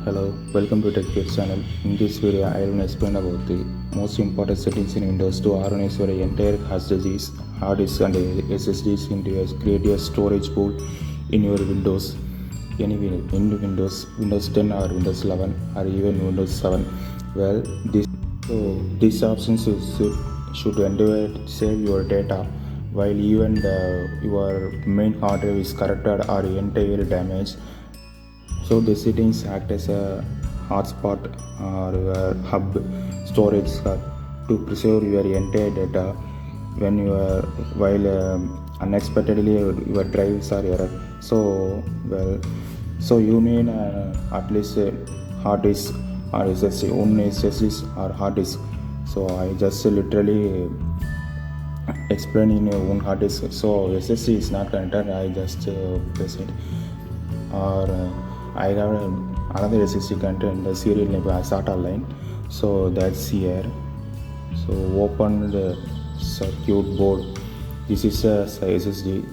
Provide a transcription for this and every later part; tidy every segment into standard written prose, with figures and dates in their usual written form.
Hello, welcome to FJORD channel. In this video, I will explain about the most important settings in Windows to organize your entire hard disk and SSDs into create a storage pool in your Windows, in Windows 10 or Windows 11 or even Windows 7. Well, these options should endeavor to save your data while even your main hard drive is corrupted or entirely damaged. So the settings act as a hotspot or a hub storage hub to preserve your entire data when you are while unexpectedly your drives are error. So you need at least a hard disk or SSD or hard disk. So I just literally explain in your own hard disk. So SSD is not connected. I just press it or. I have another SSD content the serial name SATA line, so that's here. So open the circuit board. This is a SSD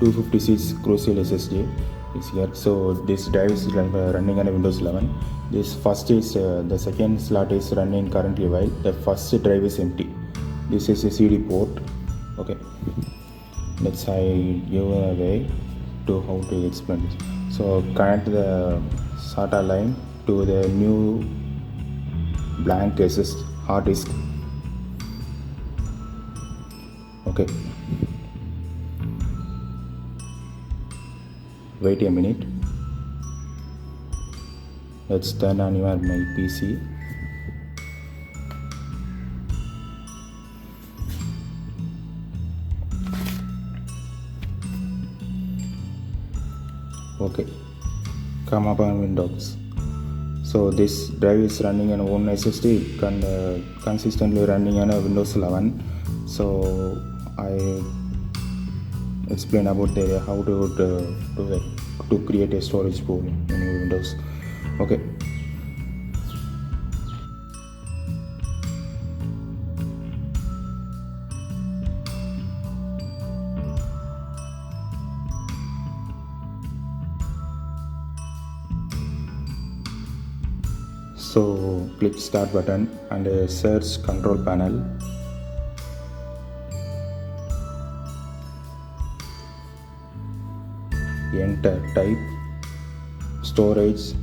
256 crucial SSD is here. So this drive is running on Windows 11. This first is the second slot is running currently while the first drive is empty. This is a CD port. Okay, let's I give a way to how to explain this. So connect the SATA line to the new blank SSD hard disk. Okay. Wait a minute. Let's turn on my PC. Okay, come up on Windows. So this drive is running on one SSD consistently running on a Windows 11. So I explain about how to create a storage pool in your Windows. Okay. So click start button and search control panel. Enter type storage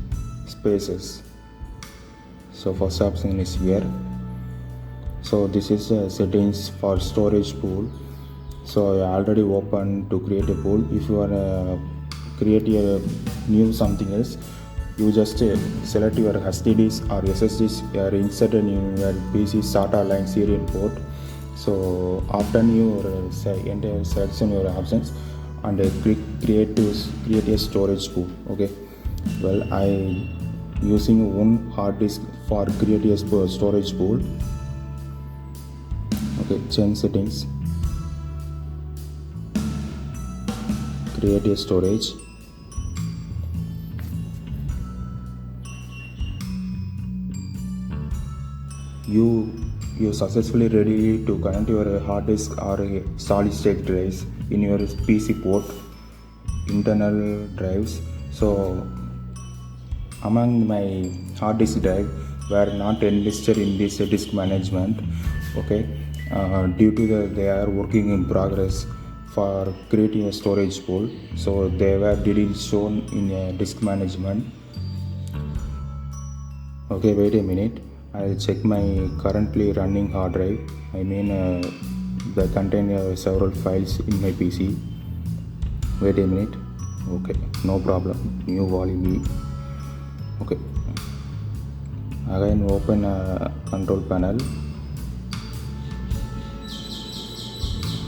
spaces. So first option is here. So this is settings for storage pool. So I already opened to create a pool. If you want to create a new something else, you just select your HDDs or SSDs are inserted in your PC SATA line serial port. So after you enter selection your options and click create a storage pool. Okay, well I using one hard disk for create a storage pool. Okay, change settings, create a storage. You successfully ready to connect your hard disk or solid state drives in your PC port internal drives. So among my hard disk drive were not enlisted in this disk management. Okay, due to they are working in progress for creating a storage pool, so they were didn't shown in a disk management. Okay, wait a minute. I'll check my currently running hard drive. I mean the contain several files in my PC. Wait a minute. Okay, no problem. New volume. Okay. Again open control panel.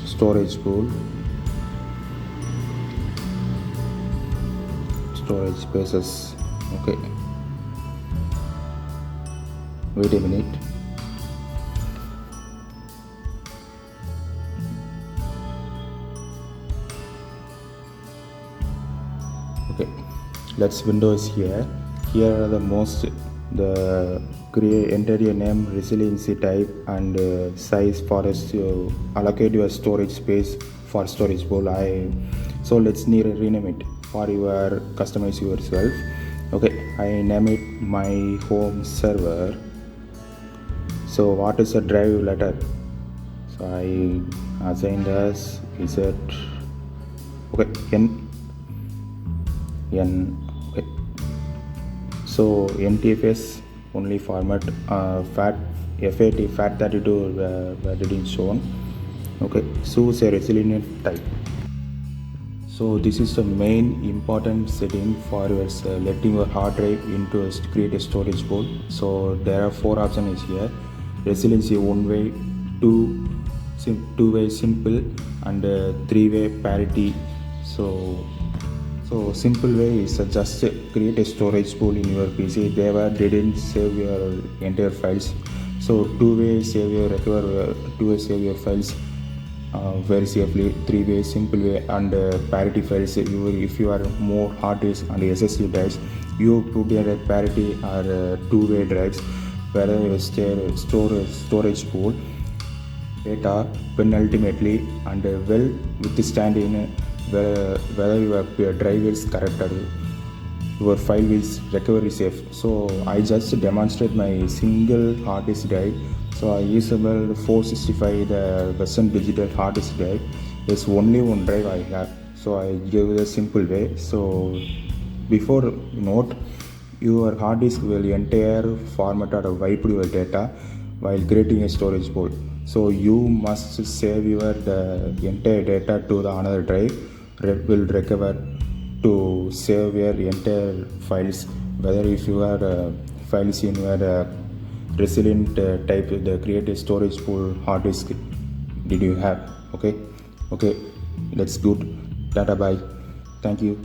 Storage pool. Storage spaces. Okay. Wait a minute. Okay, let's Windows here. Here are the create enter your name, resiliency type and size for us to allocate your storage space for storage pool. So let's rename it for your customize yourself. Okay, I name it my home server. So what is a drive letter? So I assigned as is it okay n okay. So NTFS only format FAT32 were didn't shown. Okay, choose a resilient type. So this is the main important setting for your letting your hard drive into create a storage pool. So there are 4 options here: resiliency one way, two way simple, and 3-way parity. So simple way is just create a storage pool in your PC. Didn't save your entire files. So two-way save your recover two-way save your files very safely. Three-way simple way and parity files. If you are more hard disk and SSD drives, you put in a parity or two-way drives where you storage pool data when ultimately and well withstanding whether your drive is corrupted, your file is recovery safe. So I just demonstrate my single hard disk drive. So I use about 465 the Western Digital hard disk drive. There's only one drive I have, so I give a simple way. So before note, your hard disk will entire formatted or wiped your data while creating a storage pool. So you must save your the entire data to the another drive. Will recover to save your entire files. Whether if you are files in your resilient type, the create a storage pool hard disk did you have. Okay, that's good. Data bye. Thank you.